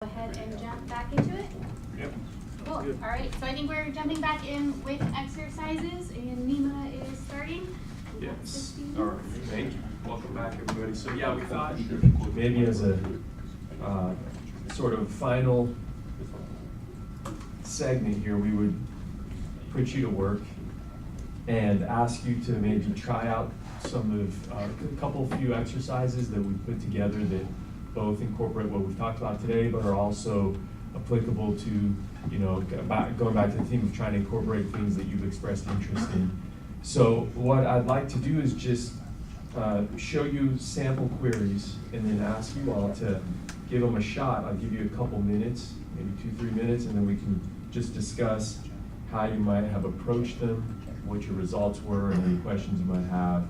ahead and jump back into it? Yep. Cool. All right, so I think we're jumping back in with exercises, and Nima is starting. Yes. All right. Thank you. Welcome back, everybody. So yeah, we thought Maybe as a sort of final segment here, we would put you to work and ask you to maybe try out some of a few exercises that we put together that both incorporate what we've talked about today, but are also applicable to, going back to the theme of trying to incorporate things that you've expressed interest in. So what I'd like to do is just show you sample queries and then ask you all to give them a shot. I'll give you a couple minutes, maybe 2-3 minutes, and then we can just discuss how you might have approached them, what your results were, and any questions you might have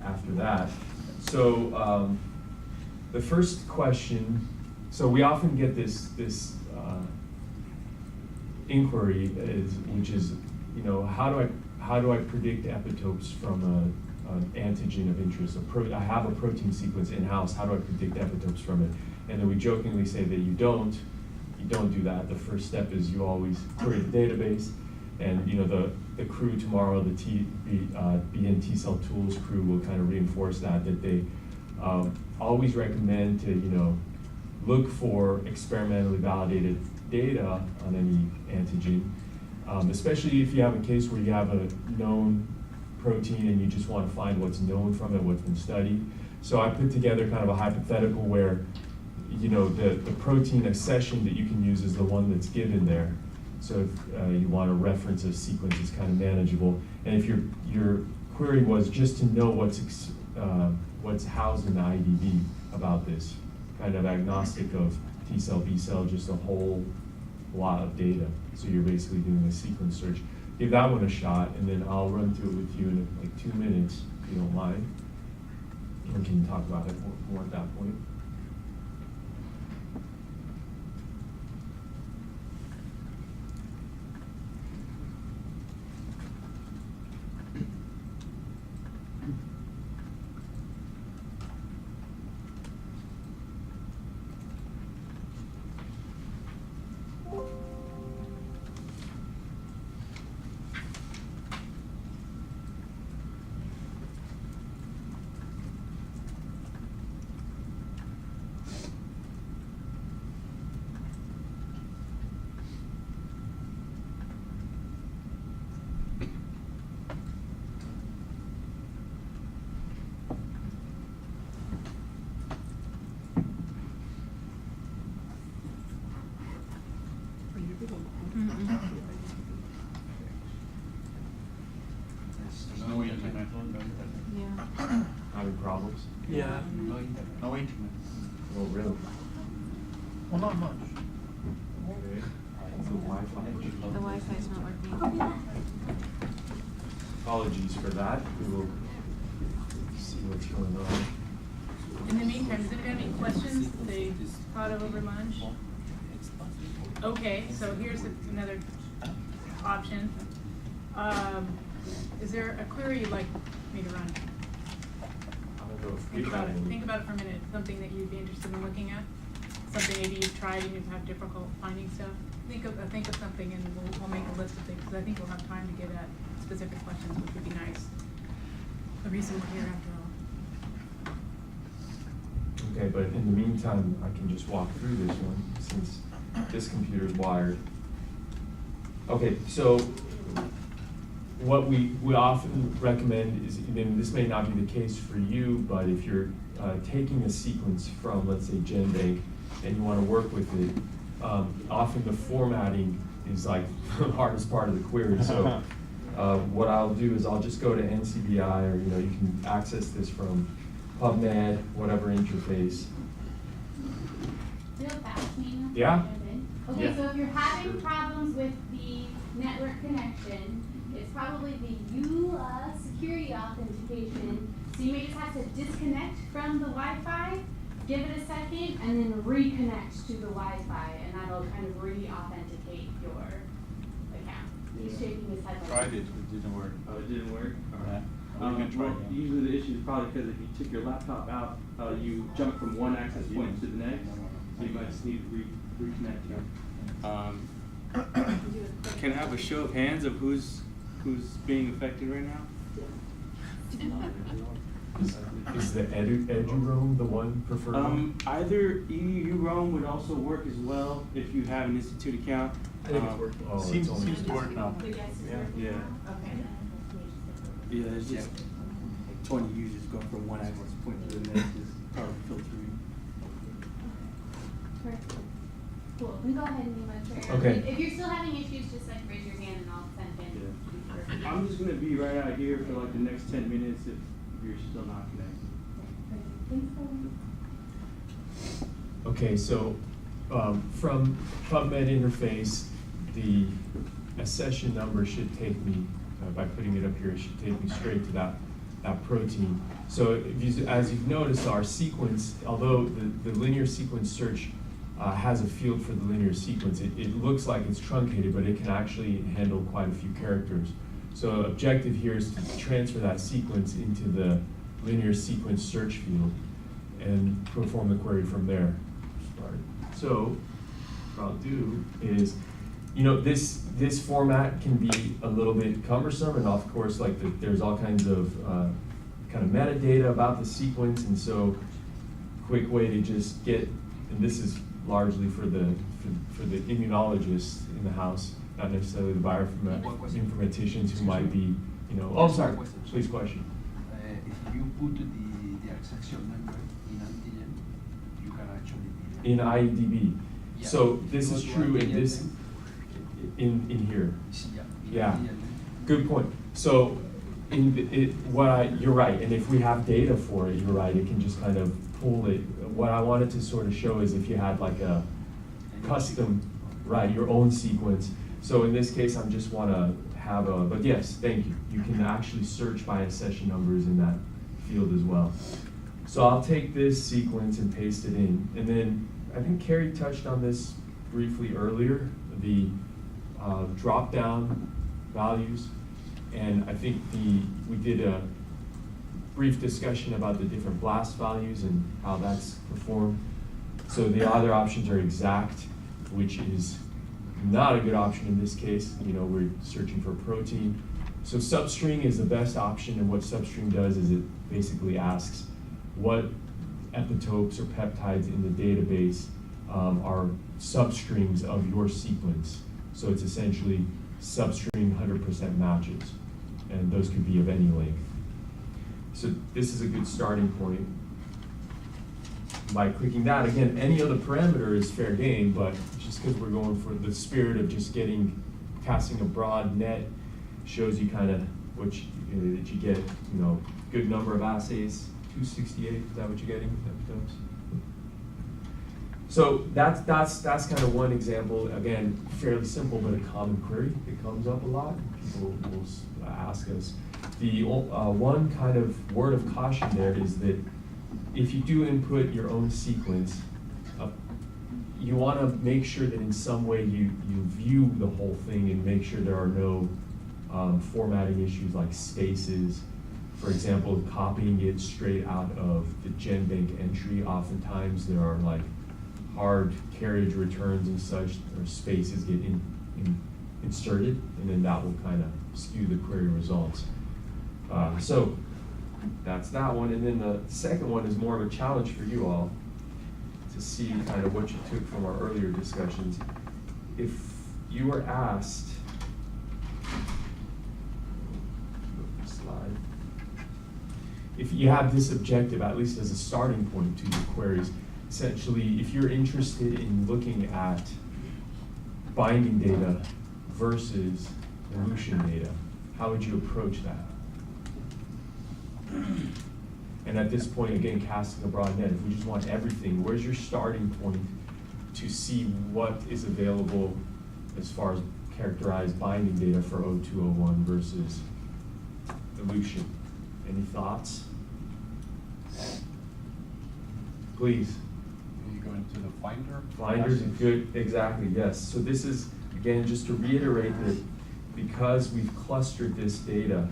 after that. So the first question, so we often get this inquiry which is, how do I predict epitopes from an antigen of interest? I have a protein sequence in-house, how do I predict epitopes from it? And then we jokingly say that you don't do that. The first step is you always query the database, and the crew tomorrow, the BN T cell tools crew will kind of reinforce that they always recommend to look for experimentally validated data on any antigen, especially if you have a case where you have a known protein and you just want to find what's known from it, what's been studied. So I put together kind of a hypothetical where the protein accession that you can use is the one that's given there. So if you want to reference a sequence, it's kind of manageable. And if your query was just to know what's housed in the IEDB about this, kind of agnostic of T cell, B cell, just a whole lot of data. So you're basically doing a sequence search. Give that one a shot, and then I'll run through it with you in like 2 minutes, if you don't mind. We can talk about it more at that point. Having problems? Yeah. No internet. Oh, really? Well, not much. Okay. It's the Wi-Fi. The Wi-Fi's not working. Apologies for that. We will see what's going on. In the meantime, does anybody have any questions they thought of over lunch? Okay, so here's another option. Is there a query you'd like me to run? Think about it for a minute. Something that you'd be interested in looking at? Something maybe you've tried and you've had difficult finding stuff? Think of something, and we'll make a list of things, because I think we'll have time to get at specific questions, which would be nice. The reason we're here after all. Okay, but in the meantime, I can just walk through this one since this computer is wired. Okay, so what we often recommend is, this may not be the case for you, but if you're taking a sequence from, let's say, GenBank, and you want to work with it, often the formatting is like the hardest part of the query. So what I'll do is I'll just go to NCBI, or you can access this from PubMed, whatever interface. Real fast, Nina. Yeah? Okay, Yeah. so if you're having problems with the network connection, it's probably the EULA security authentication. So you may just have to disconnect from the Wi-Fi, give it a second, and then reconnect to the Wi-Fi, and that'll kind of re-authenticate your account. He's shaking his head. Tried it didn't work. Oh, it didn't work? All right. Well, usually the issue is probably because if you took your laptop out, you jump from one access point to the next. So you might just need to reconnecting. Can I have a show of hands of who's being affected right now? Is the EduRoam the one preferred? Either EURoam would also work as well if you have an institute account. I think it's working. Oh, Seems it's only- to work now. The guest is Yeah. working Yeah. now? Okay. Yeah, there's just like 20 users going from one access point to the next, is probably filtering. Perfect. Cool, then go ahead and you want to share. Okay. If you're still having issues, just like raise your hand and I'll send in. I'm just gonna be right out here for like the next 10 minutes if you're still not connected. Thanks, Kevin. Okay, so from PubMed interface, the accession number should take me, by putting it up here, it should take me straight to that protein. So if you, as you've noticed, our sequence, although the linear sequence search has a field for the linear sequence, it looks like it's truncated, but it can actually handle quite a few characters. So objective here is to transfer that sequence into the linear sequence search field and perform the query from there. So what I'll do is, you know, this format can be a little bit cumbersome, and of course, like there's all kinds of kind of metadata about the sequence, and so quick way to just get, and this is largely for the immunologists in the house, not necessarily the bioinformaticians who might be, you know. Oh, sorry. Please, question. If you put the accession number in antigen, you can actually be In IEDB. Yeah. So this You is go to true in antigen, this, in here. Yeah. Yeah. Good point. So you're right, and if we have data for it, you're right, it can just kind of pull it. What I wanted to sort of show is if you had like a custom, right, your own sequence. So in this case, I just want to have but yes, thank you. You can actually search by accession numbers in that field as well. So I'll take this sequence and paste it in. And then I think Carrie touched on this briefly earlier, the drop-down values. And I think we did a brief discussion about the different BLAST values and how that's performed. So the other options are exact, which is not a good option in this case. You know, we're searching for protein. So substring is the best option, and what substring does is it basically asks what epitopes or peptides in the database are substrings of your sequence. So it's essentially substring 100% matches, and those could be of any length. So this is a good starting point. By clicking that, again, any other parameter is fair game, but just because we're going for the spirit of just casting a broad net, shows you kind of what that you get, you know, good number of assays, 268, is that what you're getting? Epitopes? So that's kind of one example. Again, fairly simple, but a common query. It comes up a lot. People will ask us. The one kind of word of caution there is that if you do input your own sequence, you want to make sure that in some way you view the whole thing and make sure there are no formatting issues like spaces. For example, copying it straight out of the GenBank entry, oftentimes there are like hard carriage returns and such, or spaces get inserted, and then that will kind of skew the query results. So that's that one. And then the second one is more of a challenge for you all to see kind of what you took from our earlier discussions. If you were asked, slide, if you have this objective, at least as a starting point to your queries, essentially, if you're interested in looking at binding data versus elution data, how would you approach that? And at this point, again, casting a broad net, if we just want everything, where's your starting point to see what is available as far as characterized binding data for 0201 versus elution? Any thoughts? Please. You go into the Finder? Finders are good, exactly, yes. So this is, again, just to reiterate that because we've clustered this data,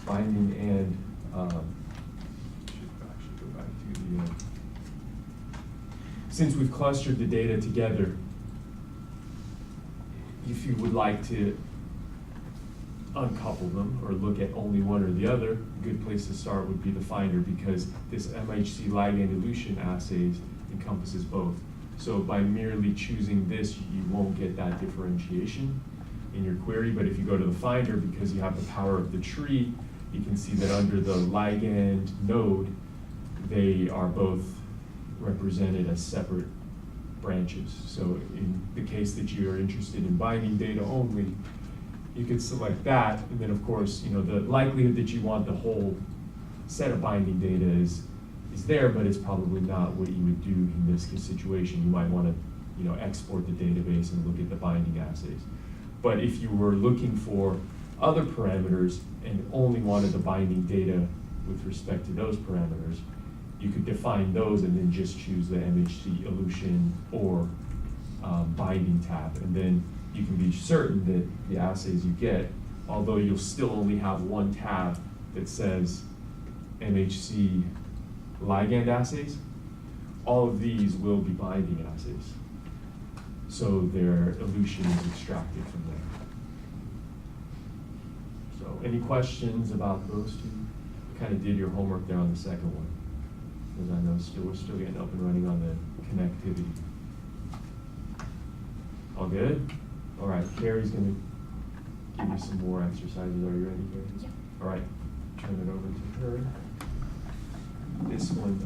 binding and, should actually go back to the, since we've clustered the data together, if you would like to uncouple them or look at only one or the other, a good place to start would be the Finder, because this MHC ligand elution assays encompasses both. So by merely choosing this, you won't get that differentiation in your query, but if you go to the Finder, because you have the power of the tree, you can see that under the ligand node, they are both represented as separate branches. So in the case that you are interested in binding data only, you could select that, and then of course, you know, the likelihood that you want the whole set of binding data is there, but it's probably not what you would do in this situation. You might want to, you know, export the database and look at the binding assays. But if you were looking for other parameters and only wanted the binding data with respect to those parameters, you could define those and then just choose the MHC elution or binding tab. And then you can be certain that the assays you get, although you'll still only have one tab that says MHC ligand assays, all of these will be binding assays. So their elution is extracted from there. So any questions about those two? You kind of did your homework there on the second one, because I know we're still getting up and running on the connectivity. All good? All right, Carrie's gonna give you some more exercises. Are you ready, Carrie? Yeah. All right, turn it over to her. This one,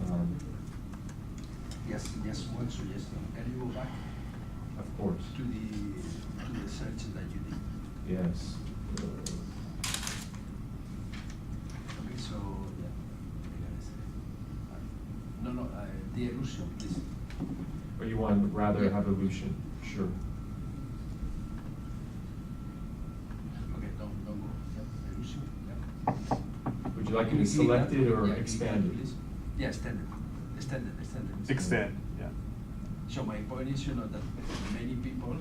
Yes, one suggestion. Can you go back of course, to the search that you did? yes. Okay, so, yeah. No, the elution, please. Or you want rather Yeah. have elution? Sure. Okay, don't go. Yeah, elution, yeah. Would you like me to select it or Yeah, expand it? please. Yeah, extend it. Extend, yeah. So my point is, you know, that many people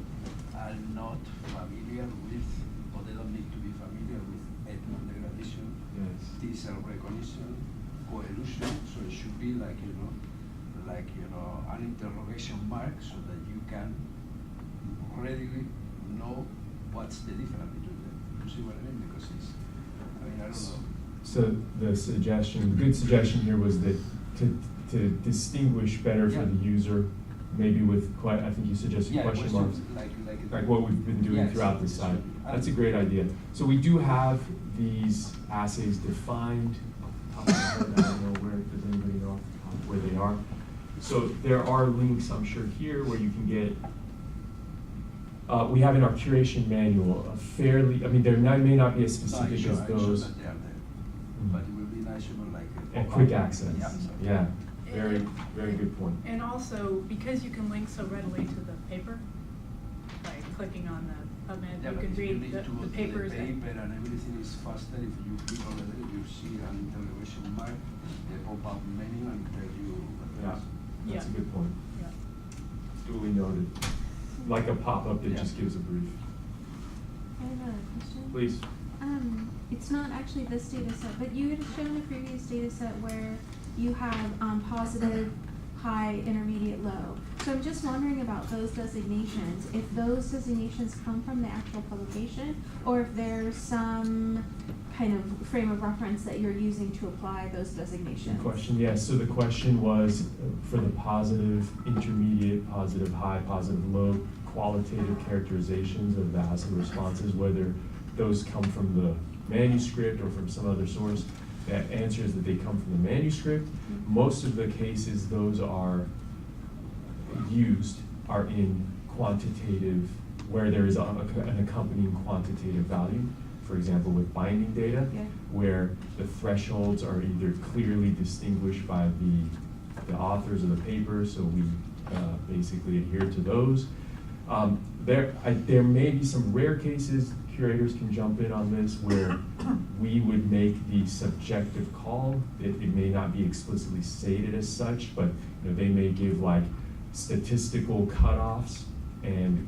are not familiar with, or they don't need to be familiar with ethno degradation, Yes. T-cell recognition, coelution. So it should be like, an interrogation mark, so that you can readily know what's the difference between them. You see what I mean? Because I don't know. So the suggestion, good suggestion here was that to distinguish better for Yeah. the user, maybe with I think you suggested question marks. Like what we've been doing Yes, throughout the yes, site. yes. That's a great idea. So we do have these assays defined. I don't know where, does anybody know off the top where they are? So there are links, I'm sure, here where you can get, we have in our curation manual a fairly, I mean, there may not be as specific as those. That they are there. But it would be nice, you know, like. And quick access, Yeah. yeah, very, very good point. And also, because you can link so readily to the paper, by clicking on the PubMed, Yeah, you but can if you read need the to go to papers. the paper and everything is faster, if you click on it, you see an interrogation mark, the pop-up menu and tell you what Yeah, else. that's a Yeah. good point. Yeah. Duly noted. Like a pop-up that Yeah. just gives a brief. I have a question. Please. It's not actually this data set, but you had shown a previous data set where you have positive, high, intermediate, low. So I'm just wondering about those designations, if those designations come from the actual publication, or if there's some kind of frame of reference that you're using to apply those designations. Good question, yes. So the question was for the positive, intermediate, positive, high, positive, low, qualitative characterizations of the assay responses, whether those come from the manuscript or from some other source. The answer is that they come from the manuscript. Most of the cases those are used are in quantitative, where there is an accompanying quantitative value. For example, with binding data, Yeah. where the thresholds are either clearly distinguished by the authors of the paper, so we basically adhere to those. There may be some rare cases, curators can jump in on this, where we would make the subjective call. It may not be explicitly stated as such, but they may give like statistical cutoffs, and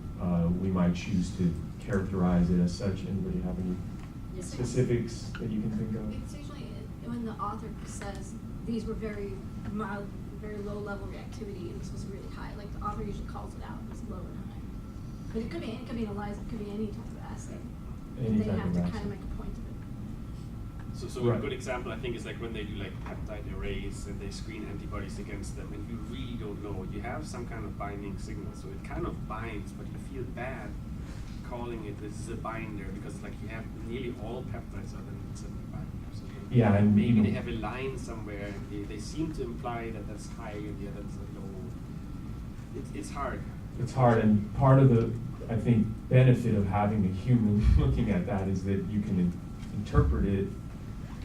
we might choose to characterize it as such. Anybody have any specifics that you can think of? It's usually when the author says these were very very low level reactivity, and this was really high. Like the author usually calls it out as low and high. But it could be an ELISA, it could be any type of assay. Any They type have of to assay. kind of make a point of it. So Right. a good example, I think, is like when they do like peptide arrays and they screen antibodies against them, and you really don't know. You have some kind of binding signal, so it kind of binds, but you feel bad calling it this is a binder because like you have nearly all peptides are then suddenly binders. So Yeah, and maybe you know, they have a line somewhere, and they seem to imply that that's high and the other's low. It's hard. it's hard, and part of the, I think, benefit of having a human looking at that is that you can interpret it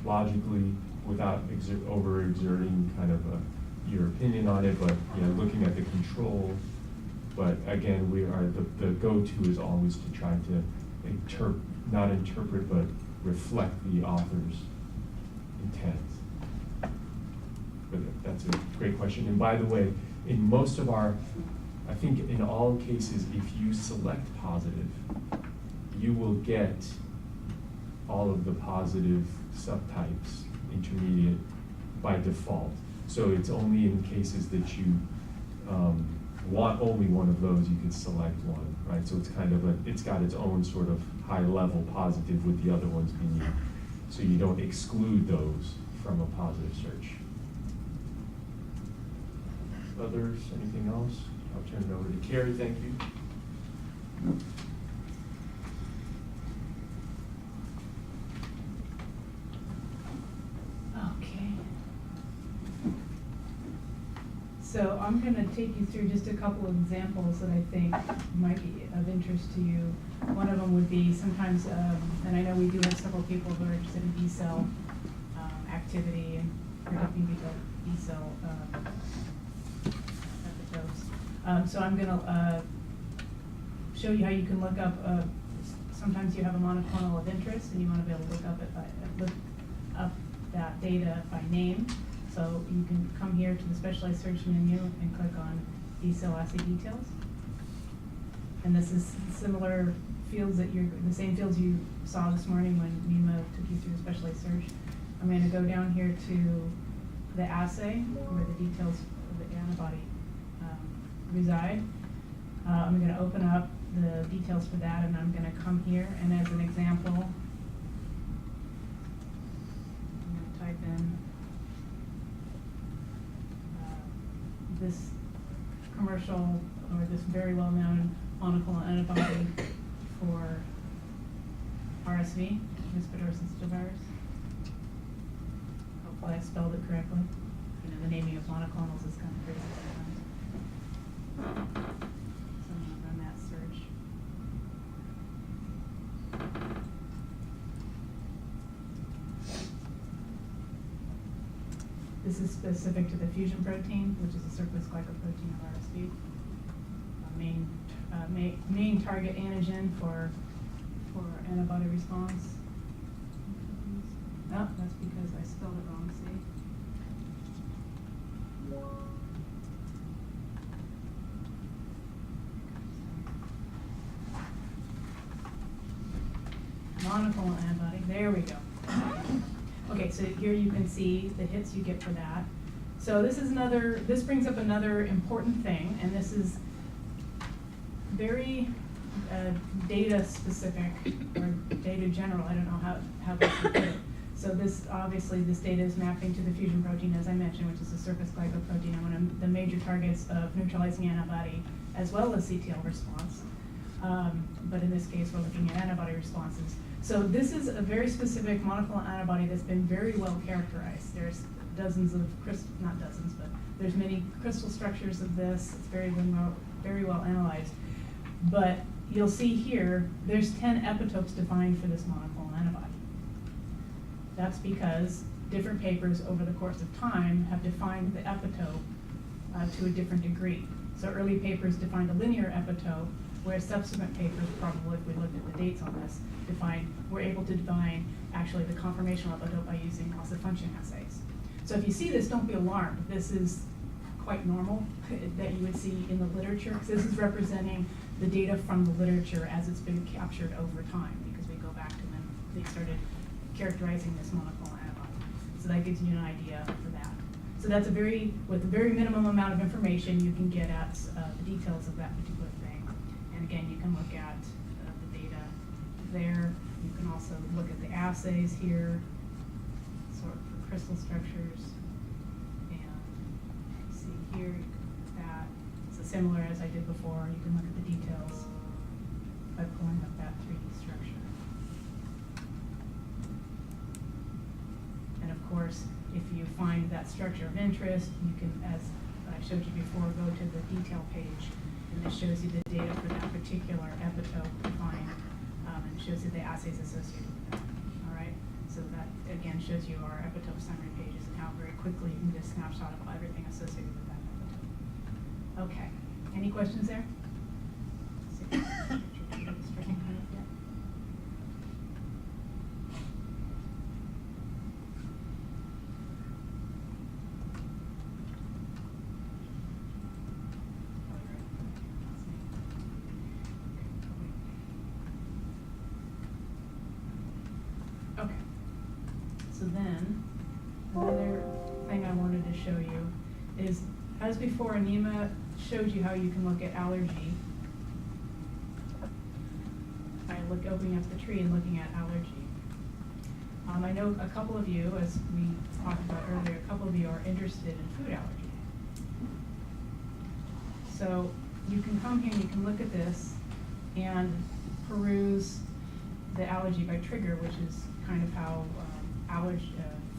logically without overexerting kind of your opinion on it, but looking at the control. But again, the go-to is always to try to not interpret, but reflect the author's intent. But that's a great question. And by the way, in most of I think in all cases, if you select positive, you will get all of the positive subtypes, intermediate, by default. So it's only in cases that you want only one of those, you can select one, right? So it's kind of it's got its own sort of high level positive with the other ones beneath. So you don't exclude those from a positive search. Others, anything else? I'll turn it over to Carrie, thank you. Okay. So I'm going to take you through just a couple of examples that I think might be of interest to you. One of them would be sometimes, and I know we do have several people who are interested in B-cell activity and predicting B-cell epitopes. So I'm going to show you how you can look up, sometimes you have a monoclonal of interest and you want to be able to look up that data by name. So you can come here to the specialized search menu and click on B-cell assay details. And this is similar fields that the same fields you saw this morning when Nima took you through the specialized search. I'm going to go down here to the assay where the details of the antibody reside. I'm going to open up the details for that, and I'm going to come here, and as an example, I'm going to type in this commercial, or this very well-known monoclonal antibody for RSV, respiratory syncytial virus. Hopefully I spelled it correctly. The naming of monoclonals is kind of crazy sometimes. So I'm going to run that search. This is specific to the fusion protein, which is a surplus glycoprotein of RSV. Main target antigen for antibody response. Oh, that's because I spelled it wrong, see? Monoclonal antibody, there we go. Okay, so here you can see the hits you get for that. So this brings up another important thing, and this is very data specific, or data general, I don't know how best to put it. So this data is mapping to the fusion protein, as I mentioned, which is the surface glycoprotein, and one of the major targets of neutralizing antibody, as well as CTL response. But in this case, we're looking at antibody responses. So this is a very specific monoclonal antibody that's been very well characterized. There's dozens of not dozens, but there's many crystal structures of this. It's very well analyzed. But you'll see here, there's 10 epitopes defined for this monoclonal antibody. That's because different papers over the course of time have defined the epitope to a different degree. So early papers defined a linear epitope, whereas subsequent papers, probably if we looked at the dates on this, were able to define actually the conformational epitope by using loss of function assays. So if you see this, don't be alarmed. This is quite normal that you would see in the literature, because this is representing the data from the literature as it's been captured over time, because we go back to when they started characterizing this monoclonal antibody. So that gives you an idea for that. So that's with a very minimum amount of information, you can get at the details of that particular thing. And again, you can look at the data there. You can also look at the assays here, sort for crystal structures. And see here, you can look at that. So similar as I did before, you can look at the details by pulling up that 3D structure. And of course, if you find that structure of interest, you can, as I showed you before, go to the detail page, and it shows you the data for that particular epitope defined, and it shows you the assays associated with that. All right, so that again shows you our epitope summary pages and how very quickly you can get a snapshot of everything associated with that epitope. Okay, any questions there? Okay, so then, another thing I wanted to show you is, as before, Anima showed you how you can look at allergy by opening up the tree and looking at allergy. I know a couple of you, as we talked about earlier, a couple of you are interested in food allergy. So you can come here and you can look at this and peruse the allergy by trigger, which is kind of how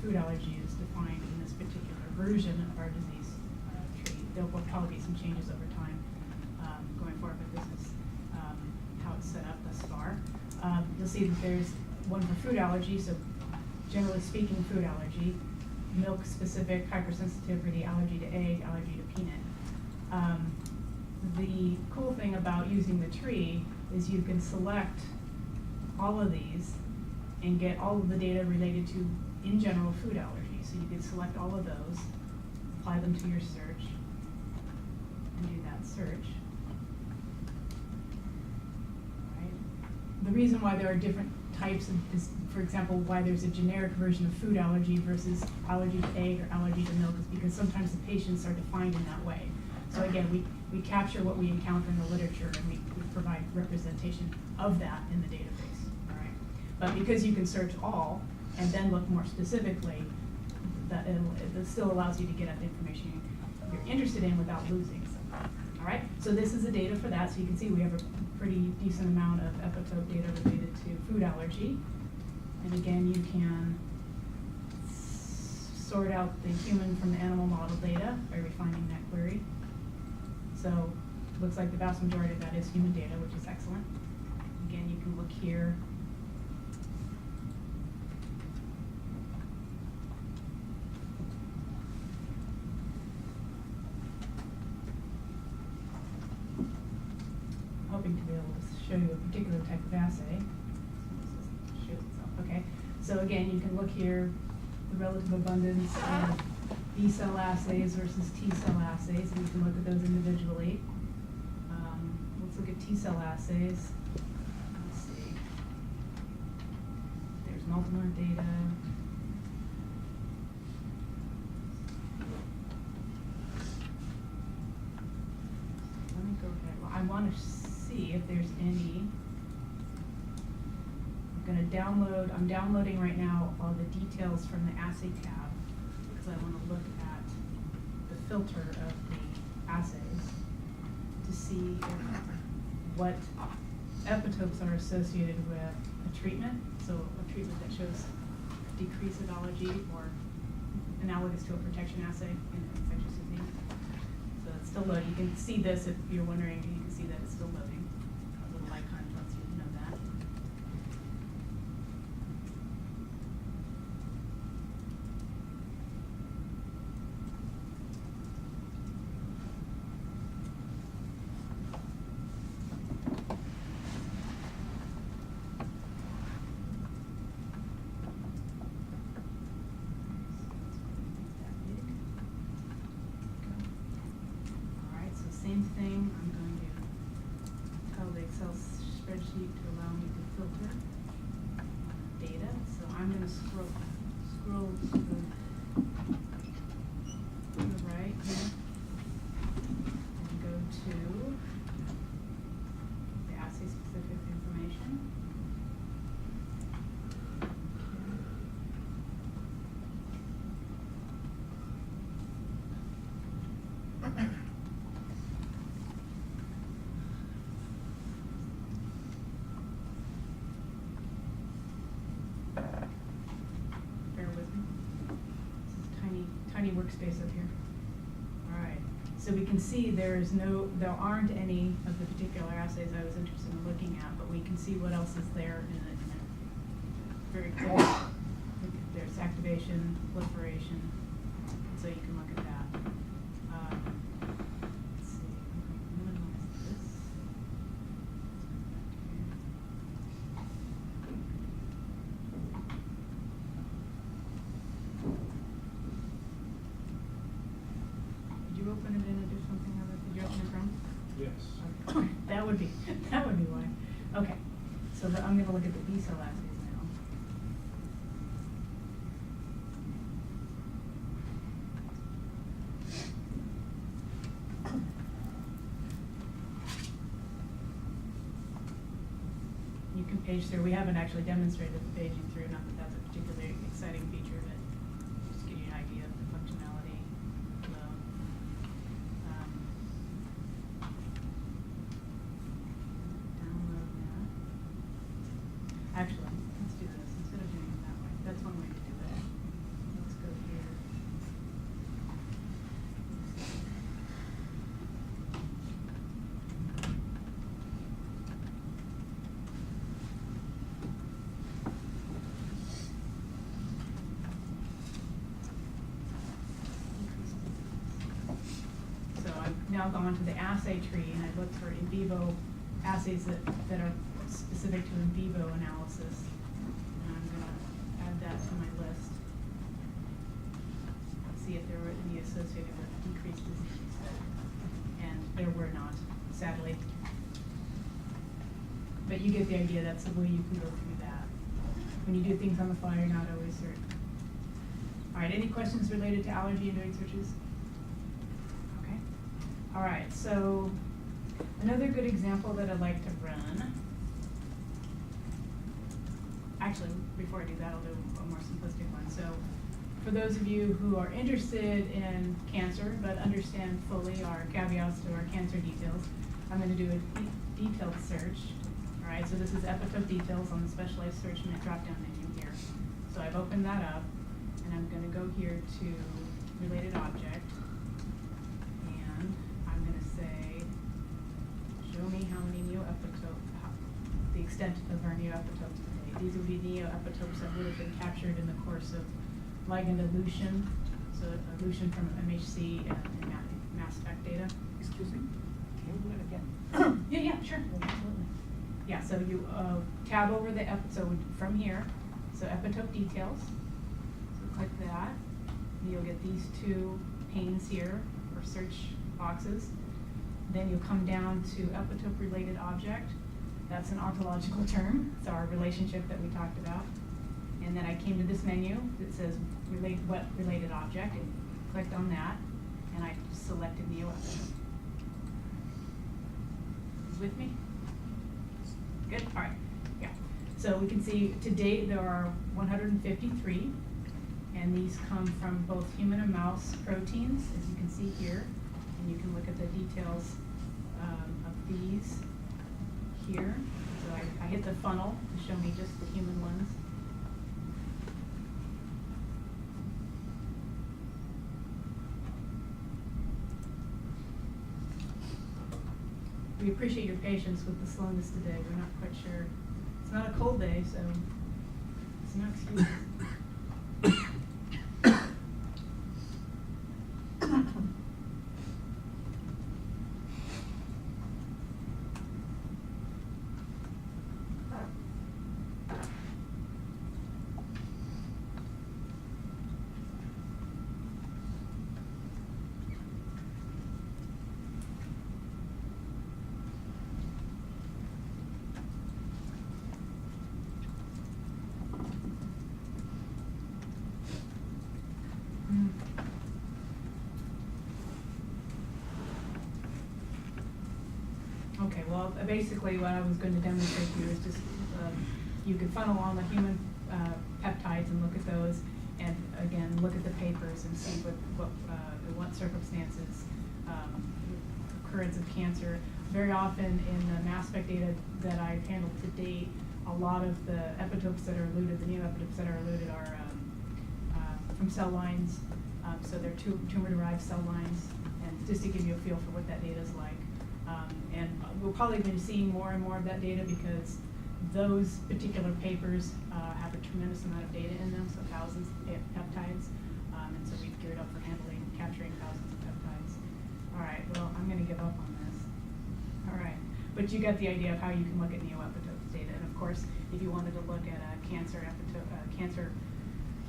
food allergy is defined in this particular version of our disease tree. There will probably be some changes over time going forward, but this is how it's set up thus far. You'll see that there's one for food allergy, so generally speaking, food allergy, milk-specific hypersensitivity, allergy to egg, allergy to peanut. The cool thing about using the tree is you can select all of these and get all of the data related to, in general, food allergy. So you can select all of those, apply them to your search, and do that search. Right. The reason why there are different types is, for example, why there's a generic version of food allergy versus allergy to egg or allergy to milk is because sometimes the patients are defined in that way. So again, we capture what we encounter in the literature and we provide representation of that in the database, all right? But because you can search all and then look more specifically, that it still allows you to get at the information you're interested in without losing some, all right? So this is the data for that, so you can see we have a pretty decent amount of epitope data related to food allergy. And again, you can sort out the human from the animal model data by refining that query. So looks like the vast majority of that is human data, which is excellent. Again, you can look here. I'm hoping to be able to show you a particular type of assay. Show itself. Okay. So again, you can look here, the relative abundance of B cell assays versus T cell assays, and you can look at those individually. Let's look at T cell assays. Let's see. There's multiple data. Let me go ahead. Well, I want to see if there's any. I'm downloading right now all the details from the assay tab because I want to look at the filter of the assays to see what epitopes are associated with a treatment. So a treatment that shows decrease of allergy or analogous to a protection assay in an infectious disease. So it's still loading. You can see this if you're wondering. You can see that it's still loading. A little icon lets you know that. Same thing, I'm going to tell the Excel spreadsheet to allow me to filter data. So I'm going to scroll through workspace up here. All right, so we can see there aren't any of the particular assays I was interested in looking at, but we can see what else is there in it. Very clear. There's activation, proliferation, so you can look at that. Let's see, I'm going to minimize this. Did you open it in and do something other? Did you open it from? Yes. Okay. That would be why. Okay, so I'm going to look at the B cell assays now. You can page through. We haven't actually demonstrated the paging through, not that that's a particularly exciting feature, but just to give you an idea of the functionality. Download that. Actually, let's do this instead of doing it that way. That's one way to do it. Let's go here. So I've now gone to the assay tree and I looked for in vivo assays that are specific to in vivo analysis. And I'm going to add that to my list. See if there were any associated with decreased disease. And there were not, sadly. But you get the idea, that's the way you can go through that. When you do things on the fly, you're not always certain. All right, any questions related to allergy and doing searches? Okay. All right, so another good example that I'd like to run. Actually, before I do that, I'll do a more simplistic one. So for those of you who are interested in cancer but understand fully our caveats to our cancer details, I'm going to do a detailed search. All right, so this is epitope details on the specialized search in a drop-down menu here. So I've opened that up, and I'm going to go here to related object, and I'm going to say, show me how many the extent of our neoepitopes today. These would be neoepitopes that would have been captured in the course of ligand elution, so elution from MHC and mass spec data. Excuse me, can you do it again? Yeah, sure, absolutely. Yeah, so you tab over the episode from here, so epitope details. So click that, and you'll get these two panes here, or search boxes. Then you'll come down to epitope related object. That's an ontological term. It's our relationship that we talked about. And then I came to this menu that says what related object, and clicked on that, and I selected neoepitope. With me? Good, all right, yeah. So we can see to date there are 153, and these come from both human and mouse proteins, as you can see here. And you can look at the details of these here. So I hit the funnel to show me just the human ones. We appreciate your patience with the slowness today. We're not quite sure. It's not a cold day, so it's no excuse. Okay, well, basically what I was going to demonstrate to you is just you could funnel on the human peptides and look at those, and again, look at the papers and see what circumstances, occurrence of cancer. Very often in the mass spec data that I've handled to date, a lot of the epitopes that are eluded, the neoepitopes that are eluded are from cell lines So they're tumor-derived cell lines, and just to give you a feel for what that data is like. And we'll probably be seeing more and more of that data because those particular papers have a tremendous amount of data in them, so thousands of peptides. And so we've geared up for capturing thousands of peptides. All right, well, I'm gonna give up on this. All right, but you got the idea of how you can look at neoepitope data. And of course, if you wanted to look at a cancer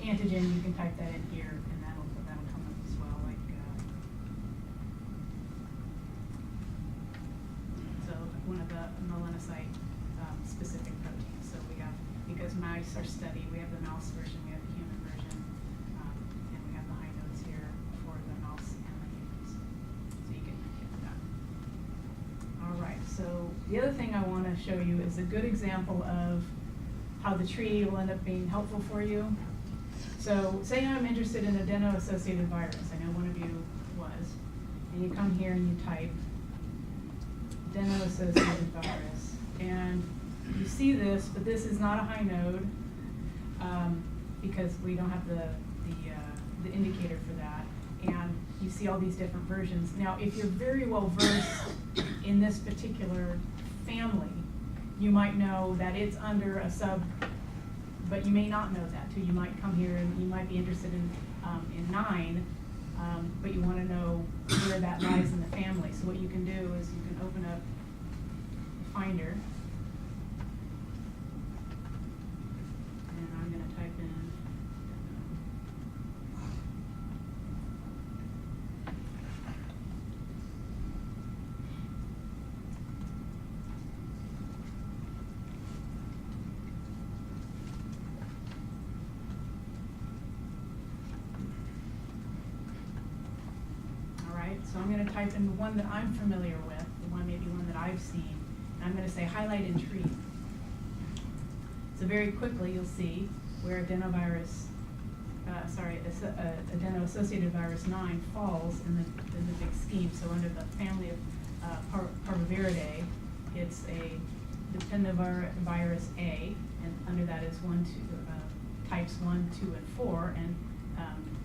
antigen, you can type that in here, and that'll come up as well. Like, so one of the melanocyte specific proteins. So we have, because mice are studied, we have the mouse version, we have the human version, and we have the high nodes here for the mouse and the humans. So you can get that. All right, so the other thing I want to show you is a good example of how the tree will end up being helpful for you. So say I'm interested in adeno-associated virus. I know one of you was. And you come here and you type adeno-associated virus. And you see this, but this is not a high node because we don't have the indicator for that. And you see all these different versions. Now, if you're very well versed in this particular family, you might know that it's under a sub, but you may not know that too. You might come here and you might be interested in 9, but you want to know where that lies in the family. So what you can do is you can open up Finder, and I'm going to type in so I'm going to type in the one that I'm familiar with, maybe one that I've seen, and I'm going to say highlight in tree. So very quickly you'll see where adeno-associated virus 9 falls in the big scheme. So under the family of Parviviridae, it's a dependent-virus A, and under that is types 1, 2, and 4, and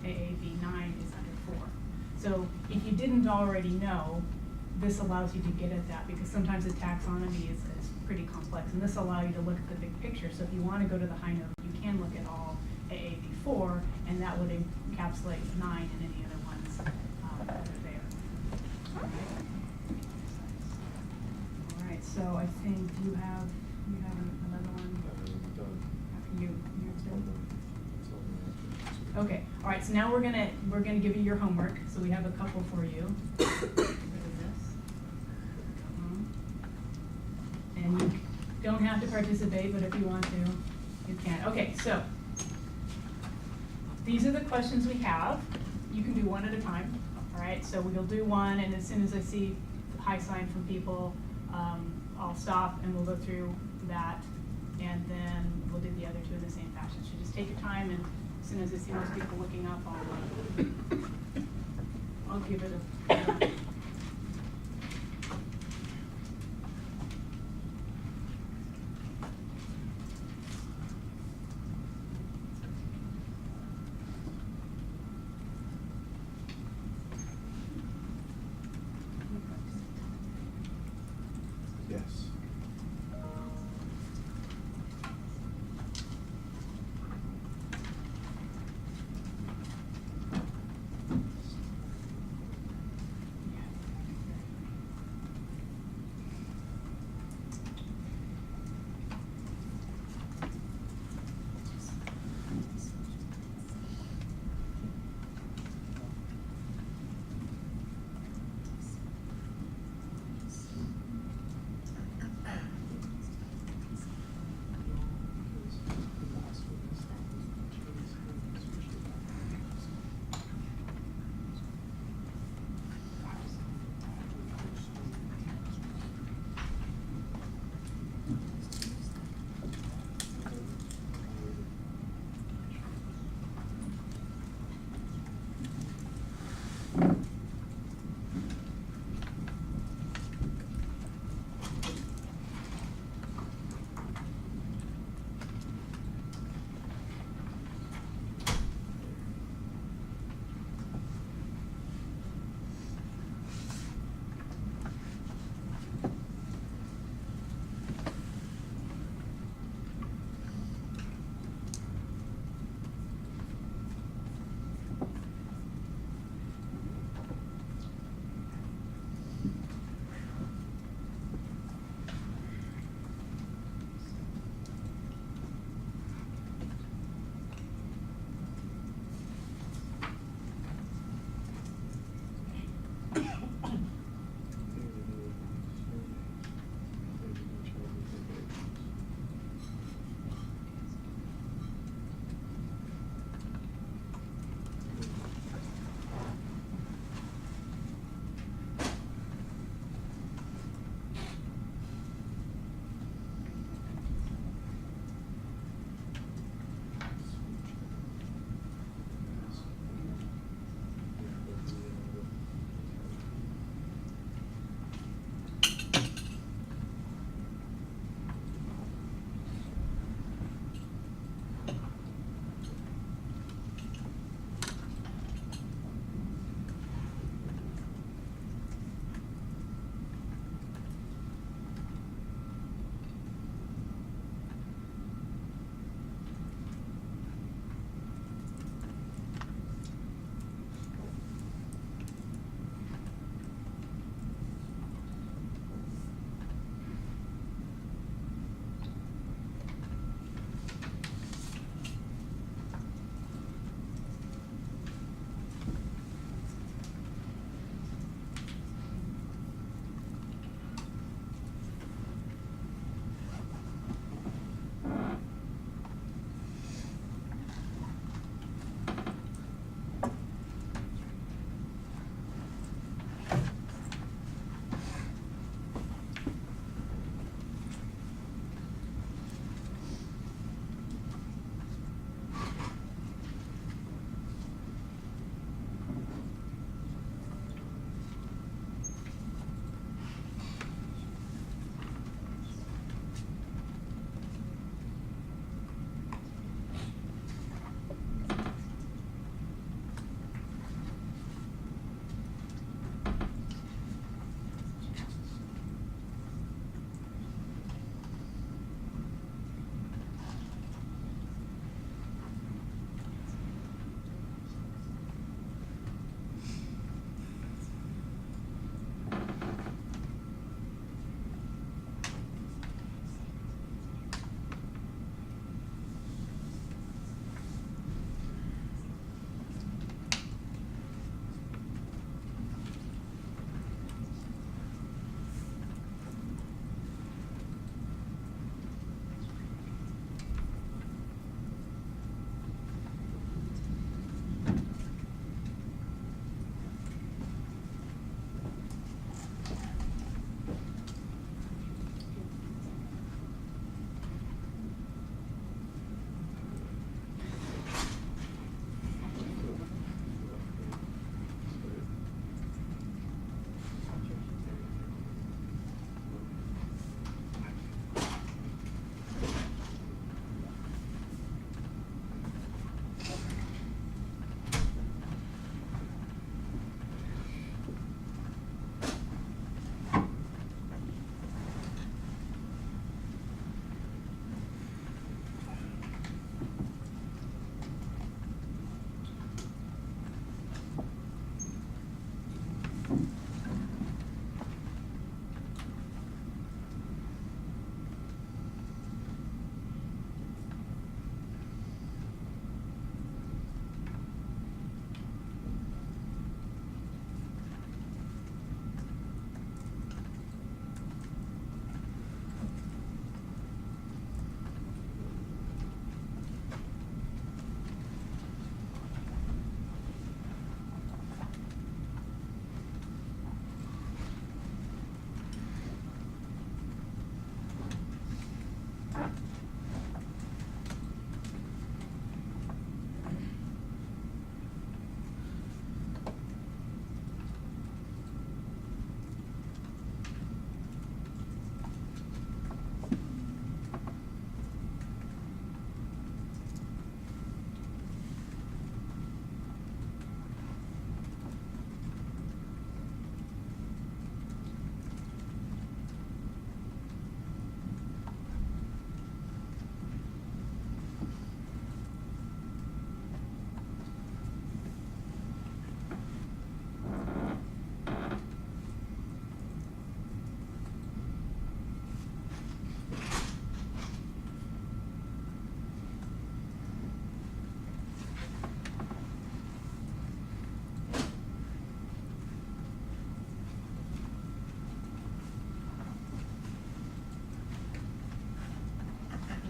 AAV9 is under 4. So if you didn't already know, this allows you to get at that because sometimes the taxonomy is pretty complex, and this will allow you to look at the big picture. So if you want to go to the high node, you can look at all AAV4, and that would encapsulate 9 and any other ones that are there. All right, so I think you have another one. Okay, all right, so now we're gonna give you your homework. So we have a couple for you. Get rid of this. And you don't have to participate, but if you want to, you can. Okay, so these are the questions we have. You can do one at a time. All right, so we'll do one, and as soon as I see the high sign from people, I'll stop and we'll go through that, and then we'll do the other two in the same fashion. So just take your time, and as soon as I see most people looking up, I'll give it a Yes.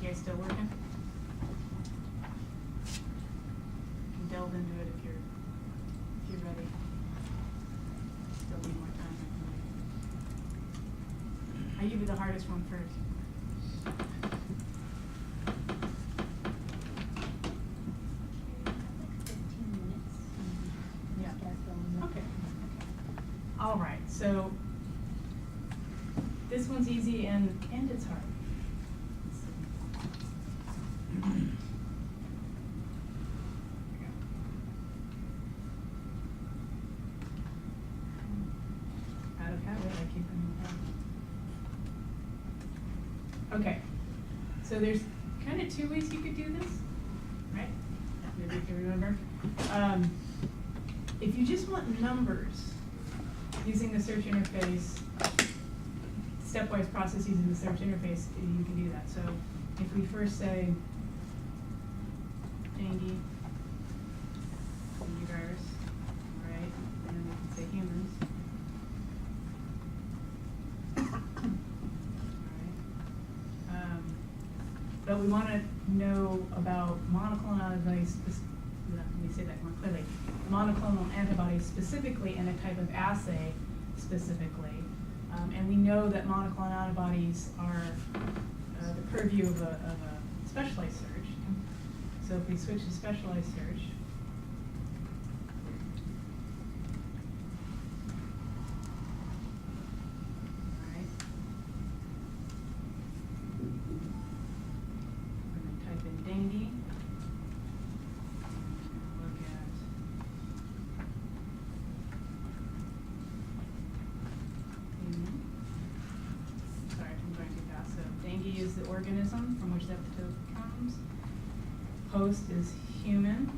You guys still working? You can delve into it if you're ready. Still need more time. I give you the hardest one first. Yeah. Okay. All right. So this one's easy and it's hard. Let's see. Out of habit, I keep them in habit. Okay, so there's kind of two ways you could do this, right? Maybe you can remember. If you just want numbers using the search interface, stepwise processes in the search interface, you can do that. So if we first say dengue virus, all right, and then we can say humans. But we want to know about monoclonal antibodies, let me say that more clearly, monoclonal antibodies specifically and a type of assay specifically. And we know that monoclonal antibodies are the purview of a specialized search. So if we switch to specialized search, dengue. Look at sorry, I'm going too fast. So dengue is the organism from which the epitope comes. Host is human,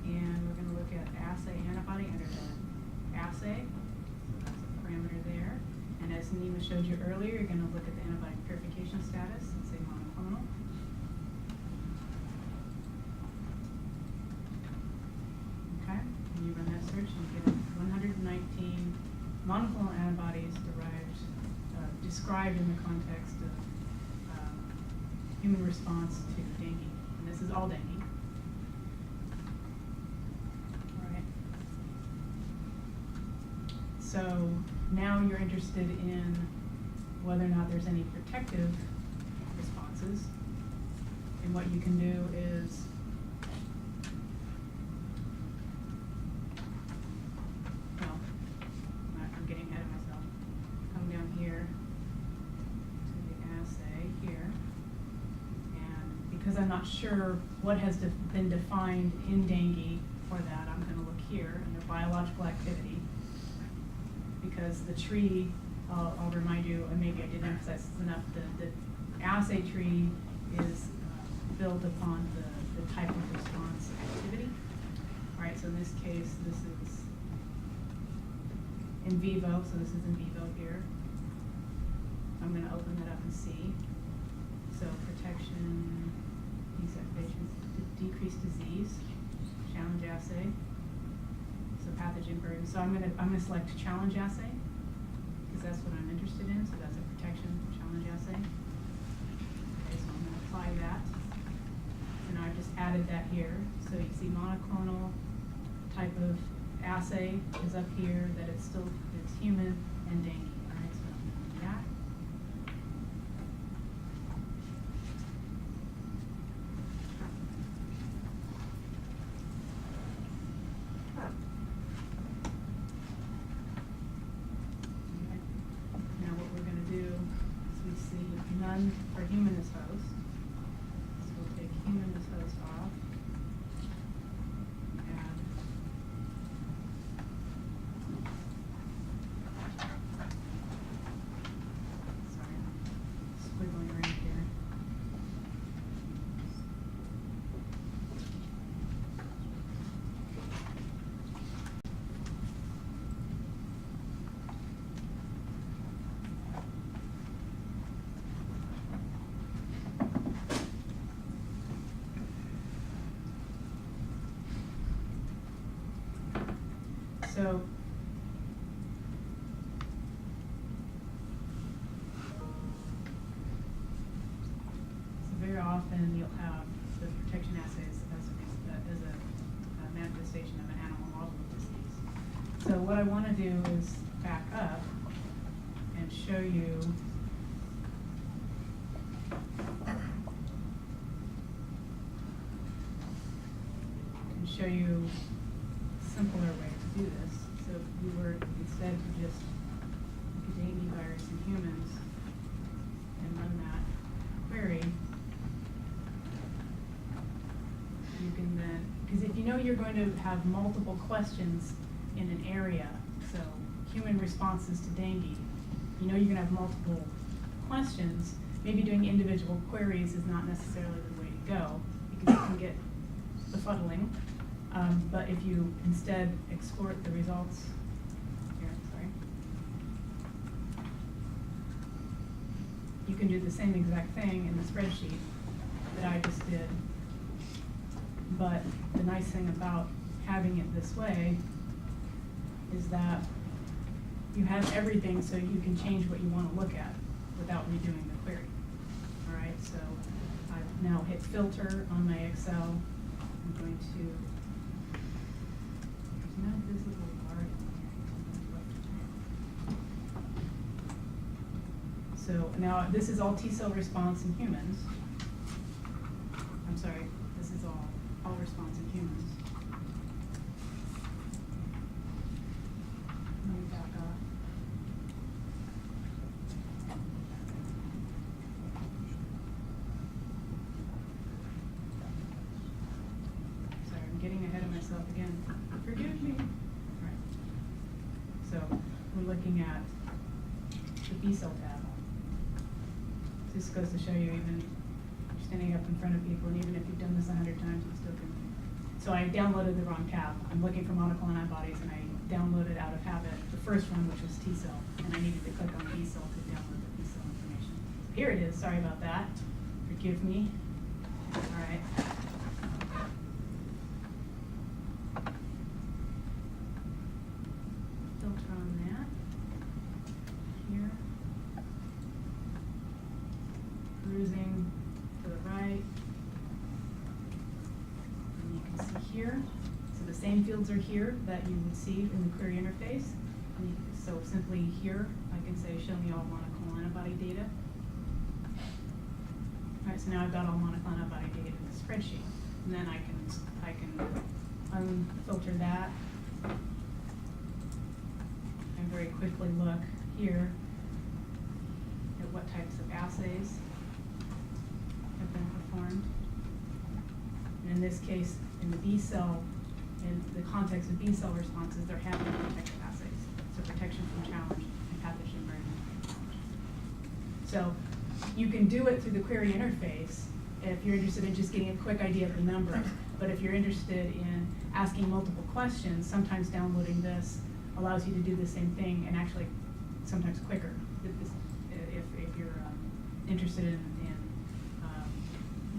and we're going to look at assay antibody under the assay. So that's a parameter there. And as Nima showed you earlier, you're going to look at the antibody purification status and say monoclonal. And you run that search and you get 119 monoclonal antibodies described in the context of human response to dengue. And this is all dengue. All right. So now you're interested in whether or not there's any protective responses. And what you can do is I'm not sure what has been defined in dengue for that. I'm going to look here under biological activity, because the tree, I'll remind you, and maybe I didn't emphasize this enough, the assay tree is built upon the type of response activity. All right, so in this case, this is in vivo, so this is in vivo here. I'm going to open that up and see. So protection, decreased disease, challenge assay, so pathogen burden. So I'm gonna select challenge assay, because that's what I'm interested in. So that's a protection challenge assay. Okay, so I'm gonna apply that, and I've just added that here. So you see monoclonal type of assay is up here. That it's human and dengue. All right, so I'm gonna do that. None for human as host. So we'll take human as host off. And sorry, squiggling around here. So it's a very often you'll have the protection assays as a manifestation of an animal model of disease. So what I want to do is back up and show you a simpler way to do this. So if we were instead to just look at dengue virus in humans and run that query, you can then, because if you know you're going to have multiple questions in an area, so human responses to dengue, you know you're going to have multiple questions, maybe doing individual queries is not necessarily the way to go, because you can get befuddling. But if you instead export the results, you can do the same exact thing in the spreadsheet that I just did. But the nice thing about having it this way is that you have everything so you can change what you want to look at without redoing the query. All right, so I've now hit filter on my Excel. I'm going to, there's no visible bar in here. So now this is all T-cell response in humans. I'm sorry, this is all response in humans. Let me back up. Sorry, I'm getting ahead of myself again. Forgive me. All right. So we're looking at the B-cell tab. This goes to show you even standing up in front of people, and even if you've done this 100 times, you still can. So I downloaded the wrong tab. I'm looking for monoclonal antibodies, and I downloaded out of habit the first one, which was T-cell, and I needed to click on B-cell to download the B-cell information. Here it is. Sorry about that. Forgive me. All right. Filter on that. Here. Perusing to the right. And you can see here. So the same fields are here that you would see in the query interface. And so simply here, I can say, show me all monoclonal antibody data. All right, so now I've got all monoclonal antibody data in the spreadsheet. And then I can unfilter that and very quickly look here at what types of assays have been performed. And in this case, in the B-cell, in the context of B-cell responses, they're having protective assays. So protection from challenge and pathogen burden. So you can do it through the query interface if you're interested in just getting a quick idea of the numbers. But if you're interested in asking multiple questions, sometimes downloading this allows you to do the same thing and actually sometimes quicker. If you're interested in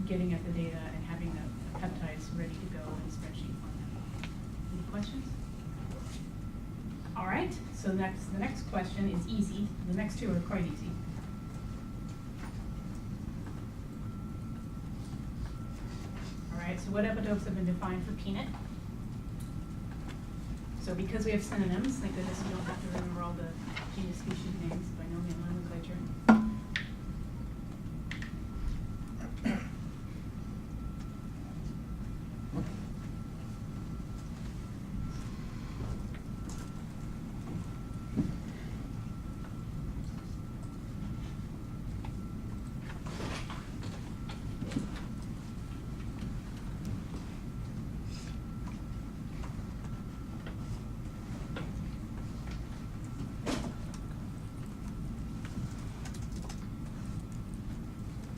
getting at the data and having the peptides ready to go in spreadsheet format. Any questions? All right, so the next question is easy. The next two are quite easy. All right, so what epitopes have been defined for peanut? So because we have synonyms, thank goodness you don't have to remember all the genus species names by nomenclature.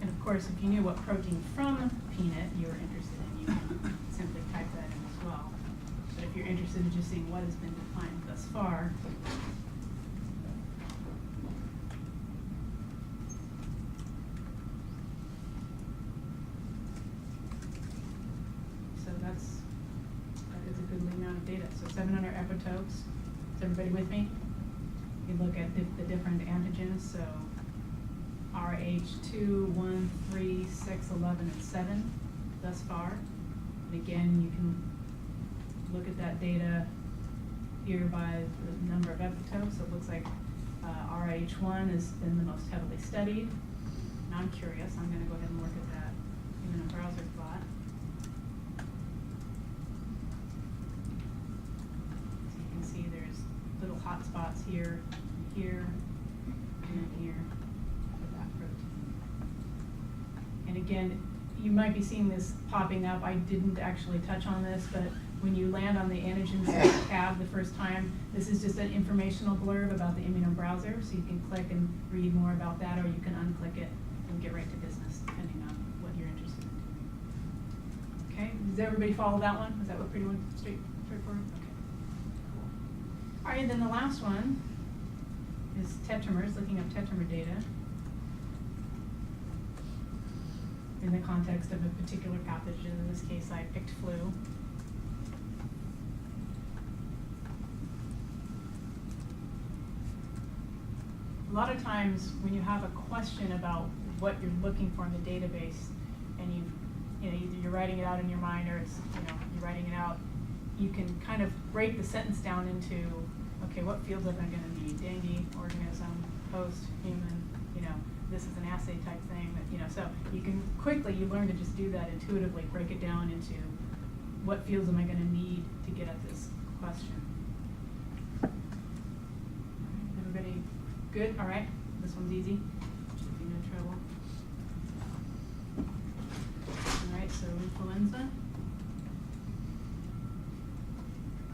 Of course, if you knew what protein from peanut you were interested in, you can simply type that in as well. But if you're interested in just seeing what has been defined thus far, so that is a goodly amount of data. So 700 epitopes. Is everybody with me? You look at the different antigens. So RH2, 1, 3, 6, 11, and 7 thus far. And again, you can look at that data here by the number of epitopes. So it looks like RH1 has been the most heavily studied. And I'm curious, I'm going to go ahead and look at that in a browser plot. So you can see there's little hot spots here, here, and here for that protein. And again, you might be seeing this popping up. I didn't actually touch on this, but when you land on the antigens tab the first time, this is just an informational blurb about the immunobrowser, so you can click and read more about that, or you can unclick it and get right to business, depending on what you're interested in doing. Okay, does everybody follow that one? Was that what pretty much straightforward? Okay, cool. All right, and then the last one is tetramers, looking up tetramer data in the context of a particular pathogen. In this case, I picked flu. A lot of times when you have a question about what you're looking for in the database, and either you're writing it out in your mind, or it's you're writing it out, you can kind of break the sentence down into, okay, what fields am I going to need? Dengue, organism, host, human. This is an assay type thing. So you can quickly, you learn to just do that intuitively, break it down into what fields am I going to need to get at this question. Everybody good? All right. This one's easy. Should be no trouble. All right. So influenza.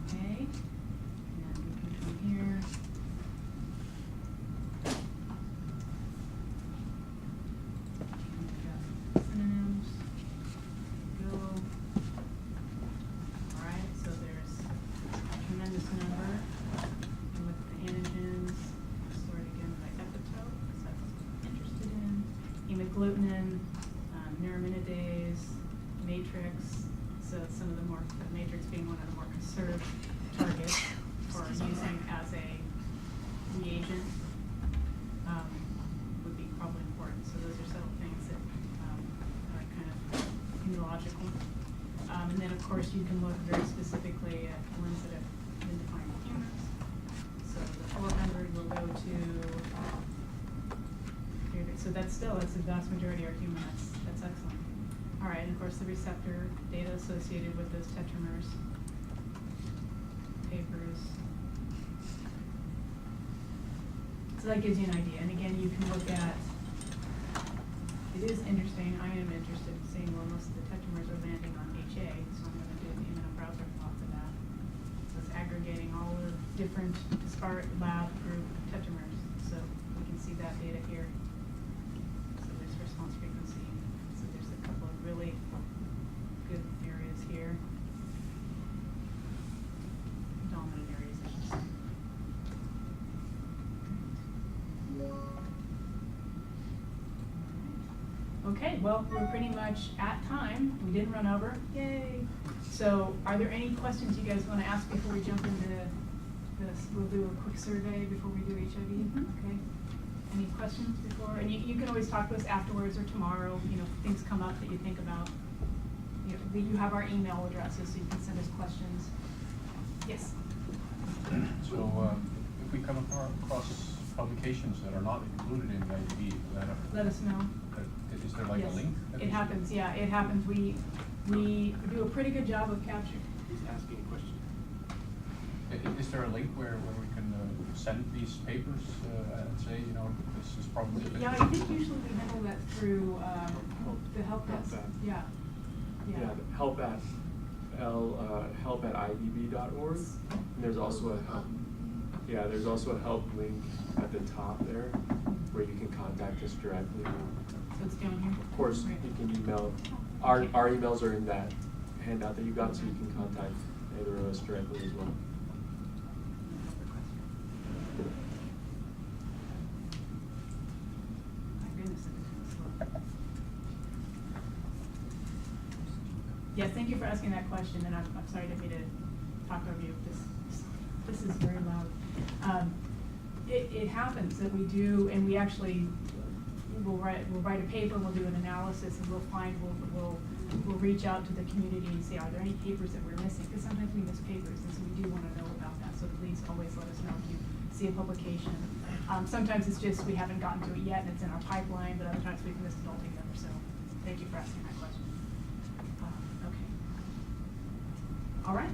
Okay. And we can come here. Synonyms. Go. All right. So there's a tremendous number. And with the antigens, sort again by epitope, because that's what I'm interested in. Hemagglutinin, neuraminidase, matrix. So some of the more, the matrix being one of the more conserved targets for using as a reagent would be probably important. So those are several things that are kind of immunological. And then of course you can look very specifically at ones that have been defined in humans. So the 400 will go to here. So that's the vast majority are human. That's excellent. All right, and of course the receptor data associated with those tetramers, papers. So that gives you an idea. And again, you can look at, it is interesting, I am interested in seeing where most of the tetramers are landing on HA, so I'm going to do the immunobrowser plot for that. So it's aggregating all the different disparate lab group tetramers. So we can see that data here. So there's response frequency. So there's a couple of really good areas here. Dominant areas, I should say. Okay, well, we're pretty much at time. We didn't run over. Yay. So are there any questions you guys want to ask before we jump into this? We'll do a quick survey before we do HIV. Okay. Any questions before? And you can always talk to us afterwards or tomorrow, if things come up that you think about. You have our email addresses, so you can send us questions. Yes? So if we come across publications that are not included in the IEDB, Let us know. Is there like Yes. a link? It happens, yeah, it happens. We do a pretty good job of capturing. He's asking a question. Is there a link where we can send these papers and say, this is probably a bit... Yeah, I think usually we handle that through the help desk. Yeah. Yeah, help at IEDB.org. And there's also a help. Yeah, there's also a help link at the top there where you can contact us directly. So it's down here. Of course, Right. you can email. Our emails are in that handout that you got, so you can contact either of us directly as well. My goodness, it is slow. Yes, thank you for asking that question, and I'm sorry to be to talk over you. This is very loud. It happens that we do, and we actually we'll write a paper, and we'll do an analysis, and we'll reach out to the community and say, are there any papers that we're missing? Because sometimes we miss papers, and so we do want to know about that, so please always let us know if you see a publication. Sometimes it's just we haven't gotten to it yet, and it's in our pipeline, but other times we've missed it altogether, so thank you for asking that question. Okay. All right.